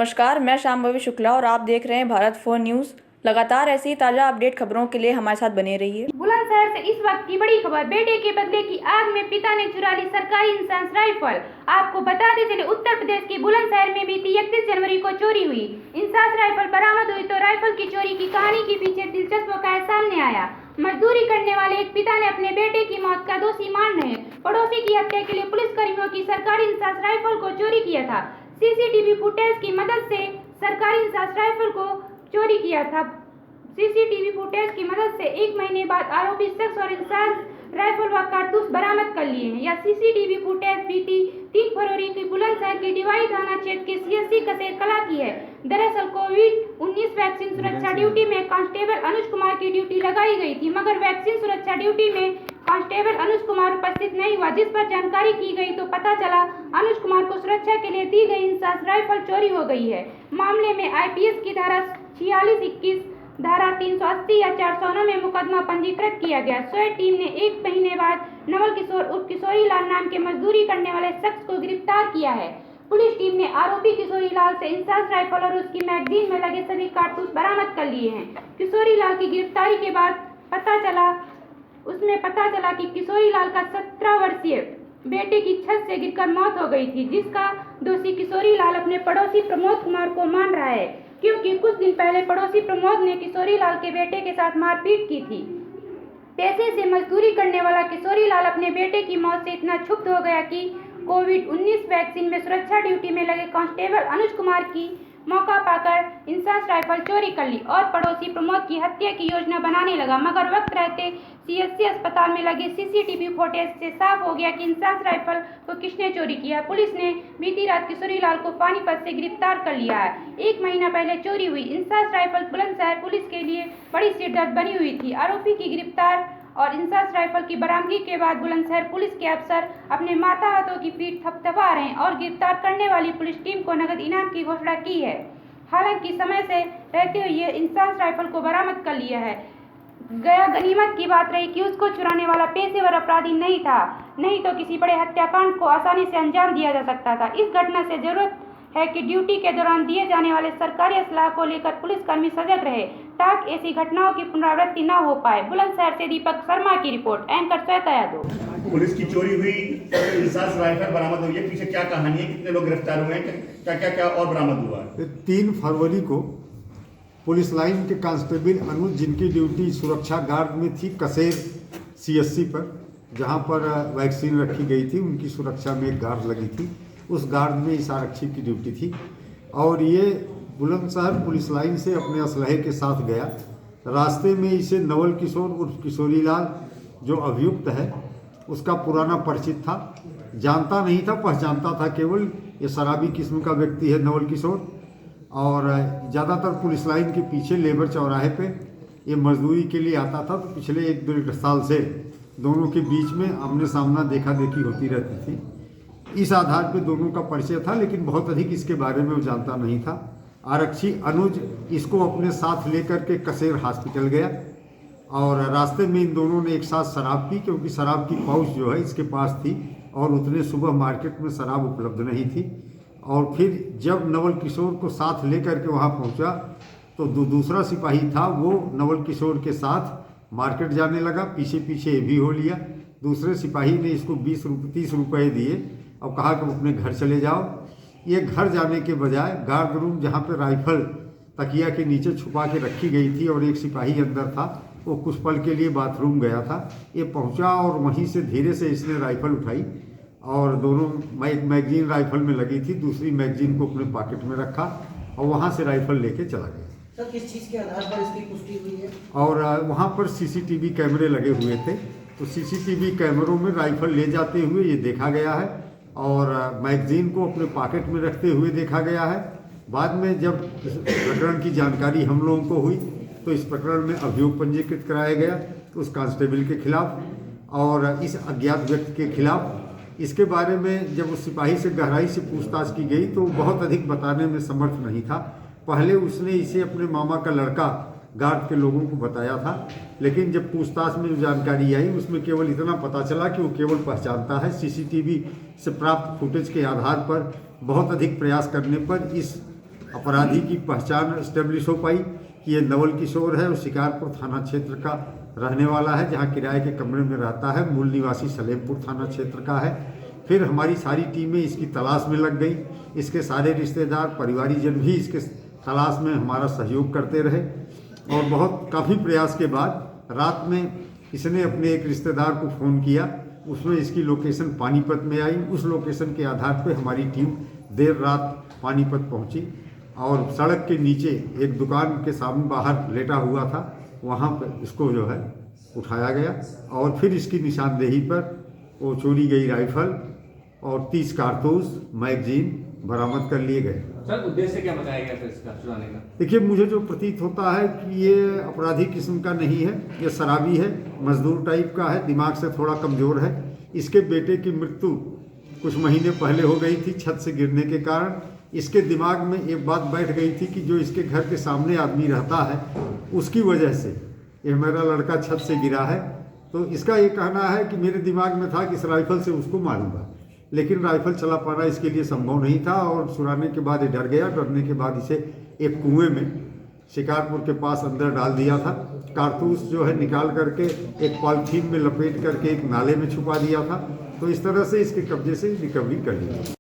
नमस्कार, मैं शांभवी शुक्ला और आप देख रहे हैं भारत 4 न्यूज़। लगातार ऐसी ही ताज़ा अपडेट खबरों के लिए हमारे साथ बने रहिए। बुलंदशहर से इस वक्त की बड़ी खबर। बेटे के बदले की आग में पिता ने चुरा ली सरकारी इंसास राइफल। आपको बताते चले, उत्तर प्रदेश के बुलंदशहर में बीती 31 जनवरी को चोरी हुई इंसास राइफल बरामद हुई तो राइफल की चोरी की कहानी के पीछे दिलचस्प वाकया सामने आया। मजदूरी करने वाले एक पिता ने अपने बेटे की मौत का दोषी मान रहे पड़ोसी की हत्या के लिए पुलिसकर्मियों की सरकारी इंसास राइफल को चोरी किया था। सीसीटीवी फुटेज की मदद से सरकारी इंसास राइफल को चोरी किया था। सीसीटीवी फुटेज की मदद से 1 महीने बाद आरोपी शख्स और इंसास राइफल व कारतूस बरामद कर लिए हैं। यह सीसीटीवी फुटेज बीती 3 फरवरी की बुलंदशहर के डीवाई थाना क्षेत्र के सीएससी कसेर कला की है। दरअसल कोविड-19 वैक्सीन सुरक्षा ड्यूटी में कांस्टेबल अनुज कुमार की ड्यूटी लगाई गई थी, मगर वैक्सीन सुरक्षा ड्यूटी में कांस्टेबल अनुज कुमार उपस्थित नहीं हुआ, जिस पर जानकारी की गई तो पता चला अनुज कुमार को सुरक्षा के लिए दी गई इंसास राइफल चोरी हो गई है। मामले में आईपीसी की धारा 4621, धारा 380 या 409 में मुकदमा पंजीकृत किया गया। SWAT टीम ने 1 महीने बाद नवल किशोर उर्फ किशोरी लाल नाम के मजदूरी करने वाले शख्स को गिरफ्तार किया है। पुलिस टीम ने आरोपी किशोरी लाल से इंसास राइफल और उसकी मैगजीन में लगे सभी कारतूस बरामद कर लिए हैं। किशोरी लाल की गिरफ्तारी के बाद पता चला कि किशोरी लाल का 17 वर्षीय बेटे की छत से गिरकर मौत हो गई थी, जिसका दोषी किशोरी लाल अपने पड़ोसी प्रमोद कुमार को मान रहा है, क्योंकि कुछ दिन पहले पड़ोसी प्रमोद ने किशोरी लाल के बेटे के साथ मारपीट की थी। पैसे से मजदूरी करने वाला किशोरी लाल अपने बेटे की मौत से इतना क्षुब्ध हो गया कि कोविड-19 वैक्सीन में सुरक्षा ड्यूटी में लगे कांस्टेबल अनुज कुमार की मौका पाकर इंसास राइफल चोरी कर ली और पड़ोसी प्रमोद की हत्या की योजना बनाने लगा। मगर वक्त रहते सीएससी अस्पताल में लगे सीसीटीवी फुटेज से साफ हो गया कि इंसास राइफल को किसने चोरी किया। पुलिस ने बीती रात किशोरी लाल को पानीपत से गिरफ्तार कर लिया है। 1 महीना पहले चोरी हुई इंसास राइफल बुलंदशहर पुलिस के लिए बड़ी सिरदर्द बनी हुई थी। आरोपी की गिरफ्तार और इंसास राइफल की बरामदगी के बाद बुलंदशहर पुलिस के अफसर अपने माथा हाथों की पीठ थपथपा रहे हैं और गिरफ्तार करने वाली पुलिस टीम को नगद इनाम की घोषणा की है। हालांकि समय से रहते हुए ये इंसास राइफल को बरामद कर लिया है। गया गनीमत की बात रही कि उसको चुराने वाला पेशेवर अपराधी नहीं था, नहीं तो किसी बड़े हत्याकांड को आसानी से अंजाम दिया जा सकता था। इस घटना से जरूरत है कि ड्यूटी के दौरान दिए जाने वाले सरकारी असलाह को लेकर पुलिसकर्मी सजग रहे, ताकि ऐसी घटनाओं की पुनरावृत्ति न हो पाए। बुलंदशहर से दीपक शर्मा की report, anchor Shweta Yadav. Police की चोरी हुई, इंसास राइफल बरामद हुई है, पीछे क्या कहानी है, कितने लोग गिरफ्तार हुए हैं, क्या और बरामद हुआ है? 3 फरवरी को पुलिस लाइन के कांस्टेबल अनुज, जिनकी ड्यूटी सुरक्षा गार्ड में थी कसेर सीएससी पर, जहां पर वैक्सीन रखी गई थी, उनकी सुरक्षा में एक गार्ड लगी थी, उस गार्ड में इस आरक्षी की ड्यूटी थी और ये बुलंदशहर पुलिस लाइन से अपने असलहे के साथ गया। रास्ते में इसे नवल किशोर उर्फ किशोरी लाल, जो अभियुक्त है, उसका पुराना परिचित था, जानता नहीं था, पहचानता था केवल ये शराबी किस्म का व्यक्ति है नवल किशोर। और ज़्यादातर पुलिस लाइन के पीछे लेबर चौराहे पे ये मजदूरी के लिए आता था, तो पिछले 1-1.5 साल से दोनों के बीच में आमने सामना देखा देखी होती रहती थी। इस आधार पे दोनों का परिचय था, लेकिन बहुत अधिक इसके बारे में वो जानता नहीं था। आरक्षी अनुज इसको अपने साथ लेकर के कसेर हॉस्पिटल गया और रास्ते में इन दोनों ने एक साथ शराब पी, क्योंकि शराब की पाउच जो है इसके पास थी और उतने सुबह मार्केट में शराब उपलब्ध नहीं थी। और फिर जब नवल किशोर को साथ लेकर के वहाँ पहुँचा तो दूसरा सिपाही था, वो नवल किशोर के साथ मार्केट जाने लगा, पीछे पीछे ये भी हो लिया। दूसरे सिपाही ने इसको 30 रुपये दिए और कहा कि अपने घर चले जाओ। ये घर जाने के बजाय गार्ड रूम, जहाँ पे राइफल तकिया के नीचे छुपा के रखी गई थी और एक सिपाही अंदर था, वो कुछ पल के लिए बाथरूम गया था, ये पहुंचा और वहीं से धीरे से इसने राइफल उठाई और दोनों, एक मैगजीन राइफल में लगी थी, दूसरी मैगजीन को अपने पॉकेट में रखा और वहाँ से राइफल लेके चला गया। सर, किस चीज़ के आधार पर इसकी पुष्टि हुई है? और वहाँ पर सीसीटीवी कैमरे लगे हुए थे, तो सीसीटीवी कैमरों में राइफल ले जाते हुए ये देखा गया है और मैगजीन को अपने पॉकेट में रखते हुए देखा गया है। बाद में जब इस प्रकरण की जानकारी हम लोगों को हुई तो इस प्रकरण में अभियोग पंजीकृत कराया गया, तो उस कांस्टेबल के खिलाफ और इस अज्ञात व्यक्ति के खिलाफ। इसके बारे में जब उस सिपाही से गहराई से पूछताछ की गई तो बहुत अधिक बताने में समर्थ नहीं था। पहले उसने इसे अपने मामा का लड़का गार्ड के लोगों को बताया था, लेकिन जब पूछताछ में जो जानकारी आई उसमें केवल इतना पता चला कि वो केवल पहचानता है। सीसीटीवी से प्राप्त फुटेज के आधार पर बहुत अधिक प्रयास करने पर इस अपराधी की पहचान स्टेब्लिश हो पाई कि ये नवल किशोर है और शिकारपुर थाना क्षेत्र का रहने वाला है, जहाँ किराए के कमरे में रहता है। मूल निवासी सलेमपुर थाना क्षेत्र का है। फिर हमारी सारी टीमें इसकी तलाश में लग गई। इसके सारे रिश्तेदार, परिवारीजन भी इसके तलाश में हमारा सहयोग करते रहे और बहुत काफ़ी प्रयास के बाद रात में इसने अपने एक रिश्तेदार को फ़ोन किया। उसमें इसकी लोकेशन पानीपत में आई। उस लोकेशन के आधार पर हमारी टीम देर रात पानीपत पहुंची और सड़क के नीचे एक दुकान के सामने बाहर लेटा हुआ था, वहां पर इसको जो है उठाया गया और फिर इसकी निशानदेही पर वो चोरी गई राइफल और 30 कारतूस मैगजीन बरामद कर लिए गए। सर, उद्देश्य क्या बताया गया था इसका चुराने का? देखिए, मुझे जो प्रतीत होता है कि ये अपराधी किस्म का नहीं है, ये शराबी है, मजदूर टाइप का है, दिमाग से थोड़ा कमज़ोर है। इसके बेटे की मृत्यु कुछ महीने पहले हो गई थी छत से गिरने के कारण। इसके दिमाग में एक बात बैठ गई थी कि जो इसके घर के सामने आदमी रहता है उसकी वजह से ये मेरा लड़का छत से गिरा है। तो इसका ये कहना है कि मेरे दिमाग में था कि इस राइफल से उसको मारूंगा, लेकिन राइफल चला पाना इसके लिए संभव नहीं था और चुराने के बाद ये डर गया। डरने के बाद इसे एक कुएं में शिकारपुर के पास अंदर डाल दिया था। कारतूस जो है निकाल करके एक पॉलिथीन में लपेट करके एक नाले में छुपा दिया था। तो इस तरह से इसके कब्जे से रिकवरी कर ली।